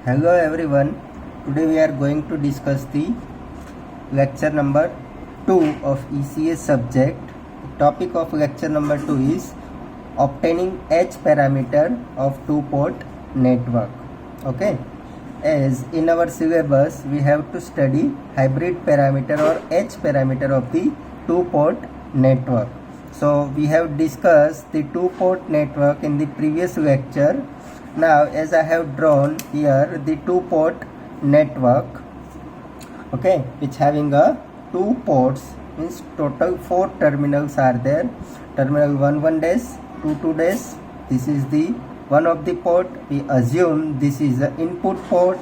Hello everyone, today we are going to discuss the lecture number 2 of ECS subject. The topic of lecture number 2 is obtaining H parameter of two-port network. Okay, as in our syllabus we have to study hybrid parameter or H parameter of the two-port network. So we have discussed the two-port network in the previous lecture. Now as I have drawn here the two-port network, okay, which having a two ports, means total 4 terminals are there. Terminal 1 dash, 2 dash, this is the one of the port. We assume this is the input port,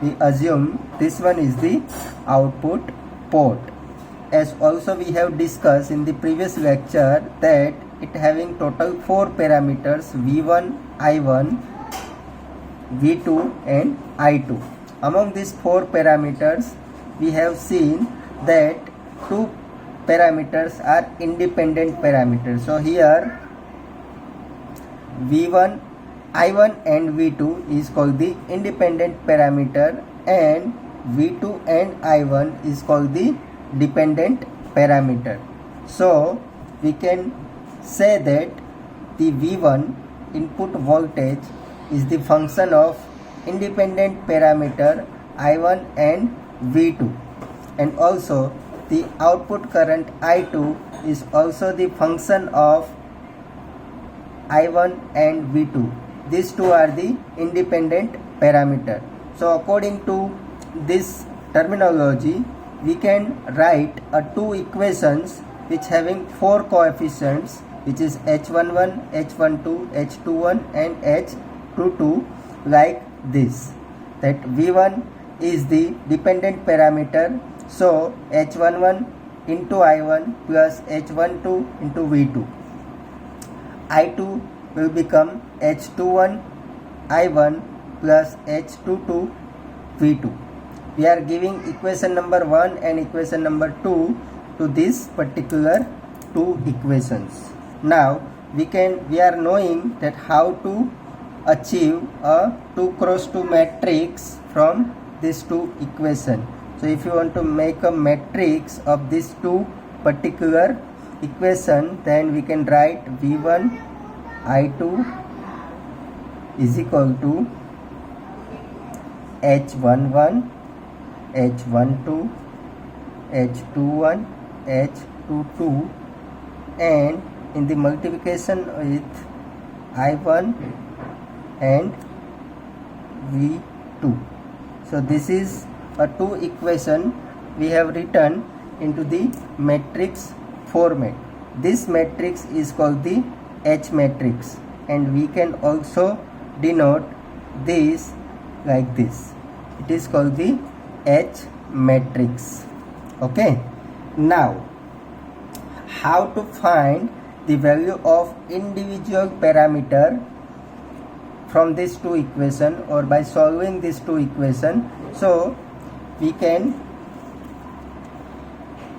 we assume this one is the output port. As also we have discussed in the previous lecture that it having total 4 parameters, V1, I1, V2 and I2. Among these 4 parameters we have seen that 2 parameters are independent parameters. So here V1, I1 and V2 is called the independent parameter and V2 and I1 is called the dependent parameter. So we can say that the V1 input voltage is the function of independent parameter I1 and V2, and also the output current I2 is also the function of I1 and V2. These two are the independent parameter. So according to this terminology we can write a 2 equations which having 4 coefficients, which is H11, H12, H21 and H22, like this, that V1 is the dependent parameter, so H11 into I1 plus H12 into V2. I2 will become H21 I1 plus H22 V2. We are giving equation number 1 and equation number 2 to this particular 2 equations. Now we are knowing that how to achieve a 2 cross 2 matrix from these 2 equation. So if you want to make a matrix of these 2 particular equation, then we can write V1 I2 is equal to H11 H12 H21 H22, and in the multiplication with I1 and V2. So this is a 2 equation we have written into the matrix format. This matrix is called the H matrix, and we can also denote this like this. It is called the H matrix. Okay, now how to find the value of individual parameter from these 2 equation, or by solving these 2 equation. So we can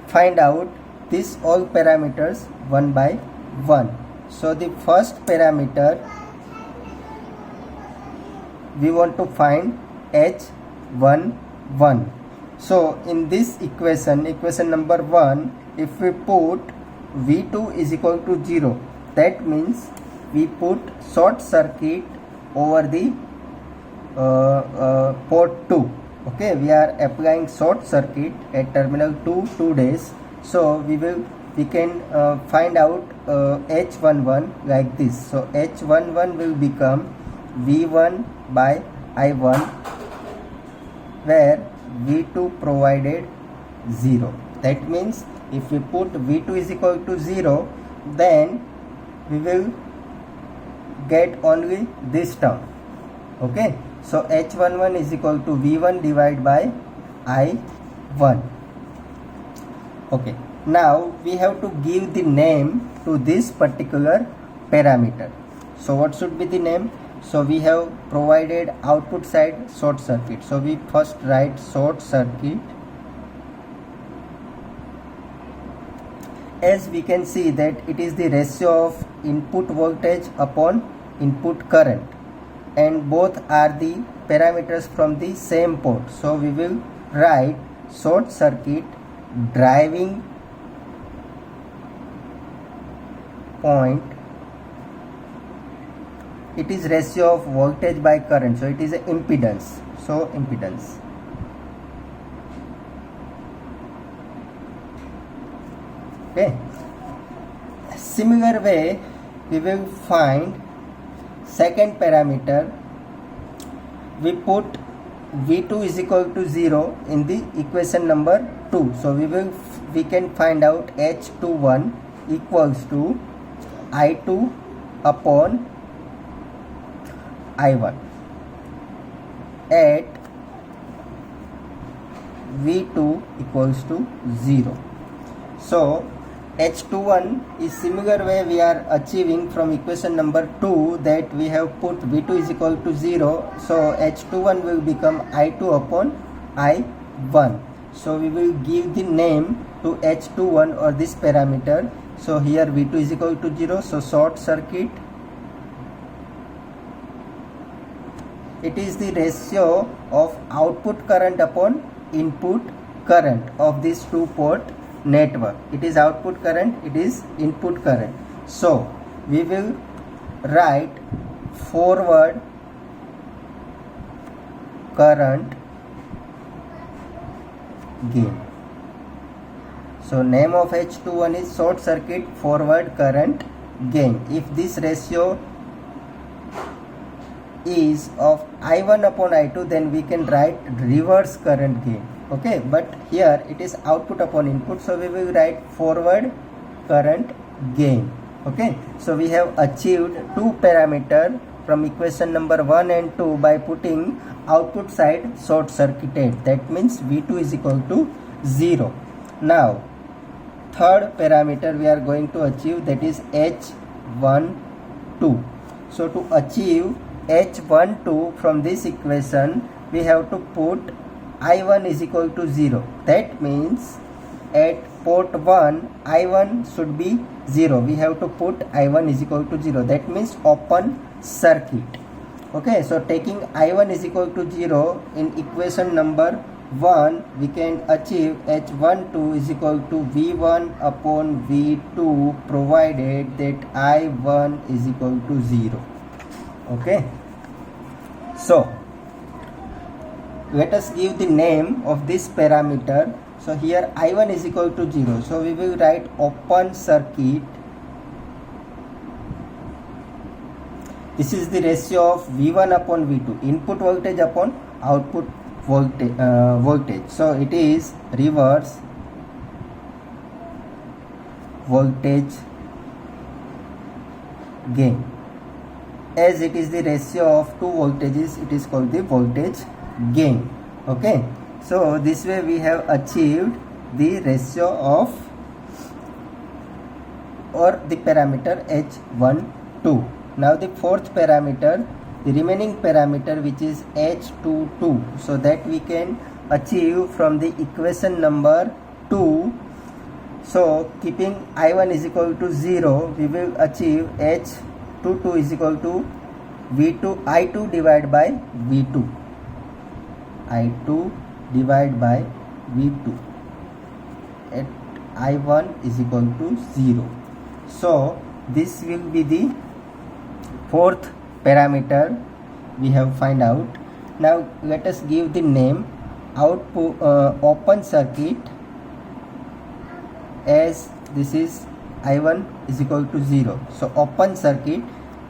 find out these all parameters one by one. So the first parameter we want to find H11. So in this equation number 1, if we put V2 is equal to 0, that means we put short circuit over the port 2. Okay, we are applying short circuit at terminal 2 days. So we can find out H11 like this. So H11 will become V1 by I1, where V2 provided 0. That means if we put V2 is equal to 0, then we will get only this term. Okay, so H11 is equal to V1 divided by I1. Okay, now we have to give the name to this particular parameter. So what should be the name? So we have provided output side short circuit. So we first write short circuit. As we can see that it is the ratio of input voltage upon input current, and both are the parameters from the same port. So we will write short circuit driving point. It is ratio of voltage by current, so it is a impedance. So impedance. Okay. Similar way, we will find second parameter. We put V2 is equal to 0 in the equation number 2. So we can find out H21 equals to I2 upon I1 at V2 equals to 0. So H21 is similar way we are achieving from equation number 2, that we have put V2 is equal to 0. So H21 will become I2 upon I1. So we will give the name to H21 or this parameter. So here V2 is equal to 0. So short circuit. It is the ratio of output current upon input current of this two port network. It is output current, it is input current. So we will write forward current gain. So name of H21 is short circuit forward current gain. If this ratio is of I1 upon I2, then we can write reverse current gain. Okay, but here it is output upon input, so we will write forward current gain. Okay, so we have achieved two parameter from equation number 1 and 2 by putting output side short circuited. That means V2 is equal to 0. Now third parameter we are going to achieve, that is H12. So to achieve H12 from this equation, we have to put I1 is equal to 0. That means at port 1 I1 should be 0. We have to put I1 is equal to 0. That means open circuit. Okay, so taking I1 is equal to 0 in equation number 1, we can achieve H12 is equal to V1 upon V2, provided that I1 is equal to 0. Okay, so let us give the name of this parameter. So here I1 is equal to 0. So we will write open circuit. This is the ratio of V1 upon V2, input voltage upon output voltage. So it is reverse voltage gain. As it is the ratio of two voltages, it is called the voltage gain. Okay, so this way we have achieved the ratio of or the parameter H12. Now the fourth parameter, the remaining parameter, which is H22, so that we can achieve from the equation number 2. So keeping I1 is equal to 0, we will achieve H22 is equal to I2 divided by V2. I2 divided by V2 at I1 is equal to 0. So this will be the fourth parameter we have find out. Now let us give the name output open circuit, as this is I1 is equal to 0. So open circuit,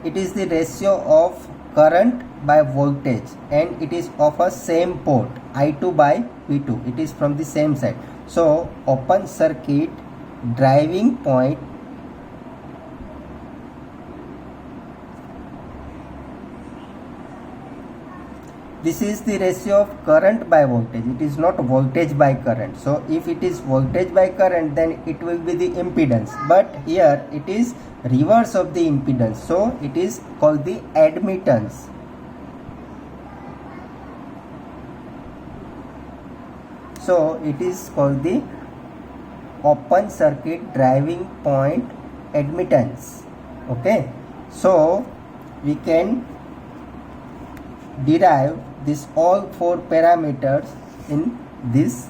it is the ratio of current by voltage, and it is of a same port, I2 by V2. It is from the same side. So open circuit driving point, this is the ratio of current by voltage. It is not voltage by current. So if it is voltage by current, then it will be the impedance, but here it is reverse of the impedance, so it is called the admittance. So it is called the open circuit driving point admittance. Okay, so we can derive this all four parameters in this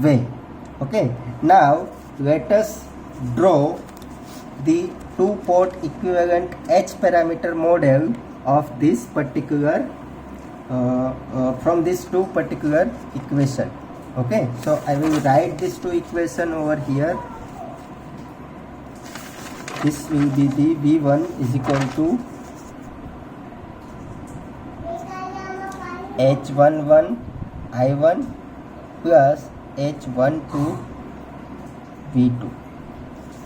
way. Okay, now let us draw the two-port equivalent H parameter model of this particular from these two particular equation. Okay, so I will write these two equation over here. This will be the V1 is equal to H11 I1 plus H12 V2,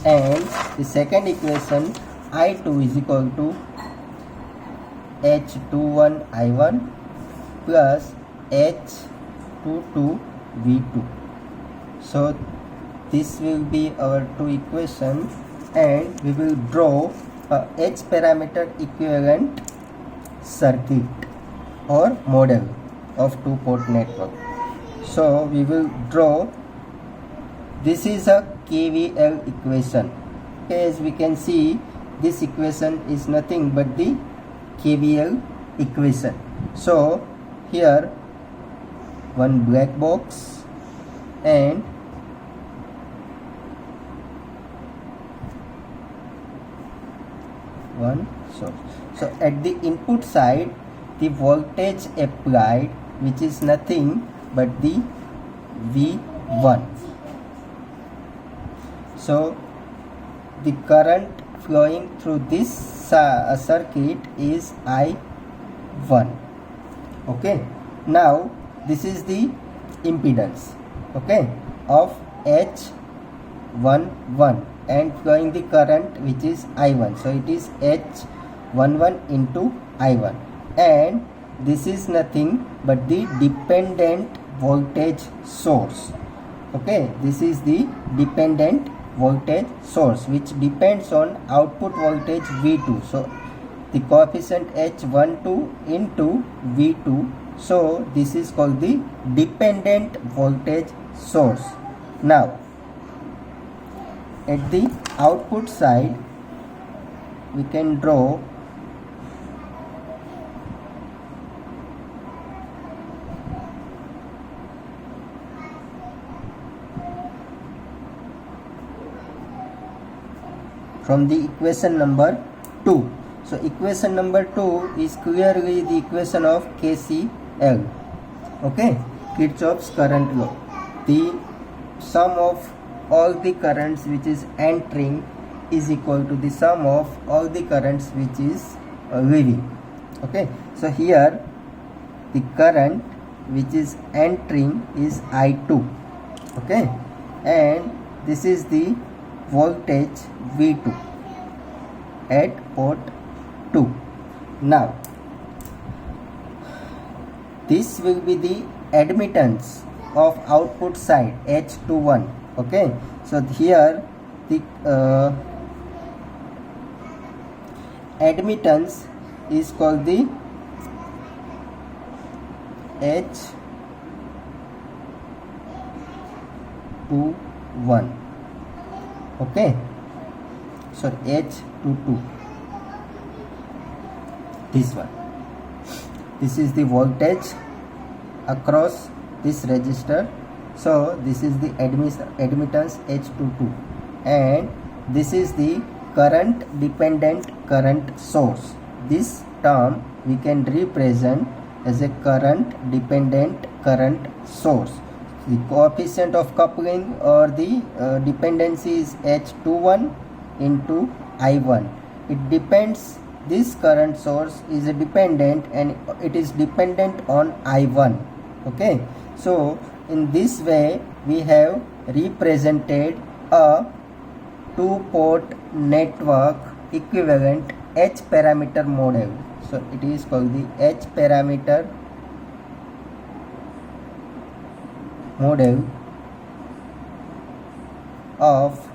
and the second equation I2 is equal to H21 I1 plus H22 V2. So this will be our two equations, and we will draw a H parameter equivalent circuit or model of two-port network. So we will draw, this is a KVL equation. Okay, as we can see, this equation is nothing but the KVL equation. So here one black box and one source. So at the input side, the voltage applied, which is nothing but the V1. So the current flowing through this circuit is I1. Okay, now this is the impedance, okay, of H11 and flowing the current which is I1. So it is H11 into I1, and this is nothing but the dependent voltage source. Okay, this is the dependent voltage source which depends on output voltage V2. So the coefficient H12 into V2. So this is called the dependent voltage source. Now at the output side, we can draw from the equation number 2. So equation number 2 is clearly the equation of KCL. Okay, Kirchhoff's current law. The sum of all the currents which is entering is equal to the sum of all the currents which is leaving. Okay, so here the current which is entering is I2. Okay, and this is the voltage V2 at port 2. Now this will be the admittance of output side H21. Okay, so here the admittance is called the H21. Okay, so H22, this one. This is the voltage across this resistor. So this is the admittance H22, and this is the current dependent current source. This term we can represent as a current dependent current source. The coefficient of coupling or the dependency is H21 into I1. It depends, this current source is a dependent and it is dependent on I1. Okay, so in this way we have represented a two-port network equivalent H parameter model. So it is called the H parameter model of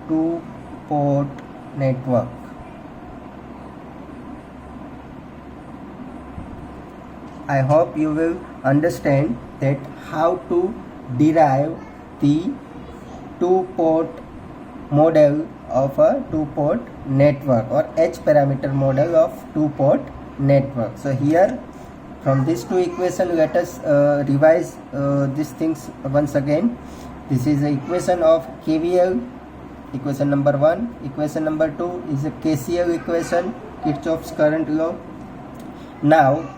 two-port network. I hope you will understand that how to derive the two-port model of a two-port network or H parameter model of two-port network. So here From these two equations, let us revise these things once again. This is the equation of KVL, equation number 1. Equation number 2 is a KCL equation, Kirchhoff's current law. Now,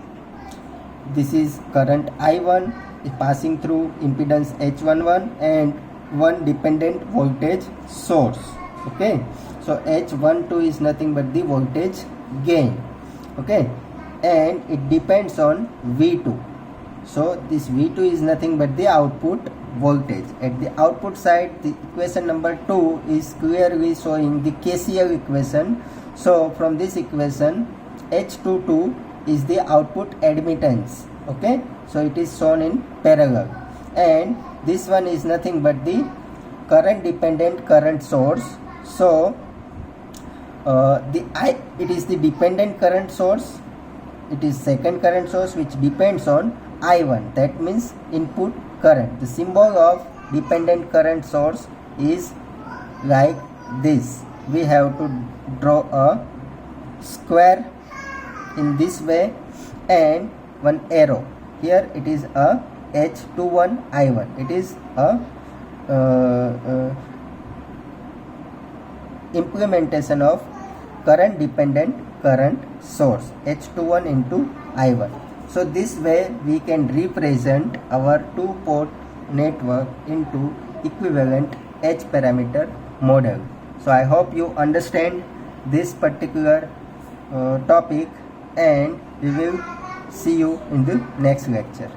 this is current I1 is passing through impedance H11 and one dependent voltage source. Okay, so H12 is nothing but the voltage gain. Okay, and it depends on V2. So this V2 is nothing but the output voltage. At the output side, the equation number 2 is clearly showing the KCL equation. So from this equation, H22 is the output admittance. Okay, so it is shown in parallel, and this one is nothing but the current dependent current source. So it is the dependent current source. It is second current source which depends on I1. That means input current. The symbol of dependent current source is like this. We have to draw a square in this way and one arrow. Here it is a H21 I1. It is a implementation of current dependent current source, H21 into I1. So this way we can represent our two-port network into equivalent H parameter model. So I hope you understand this particular topic, and we will see you in the next lecture.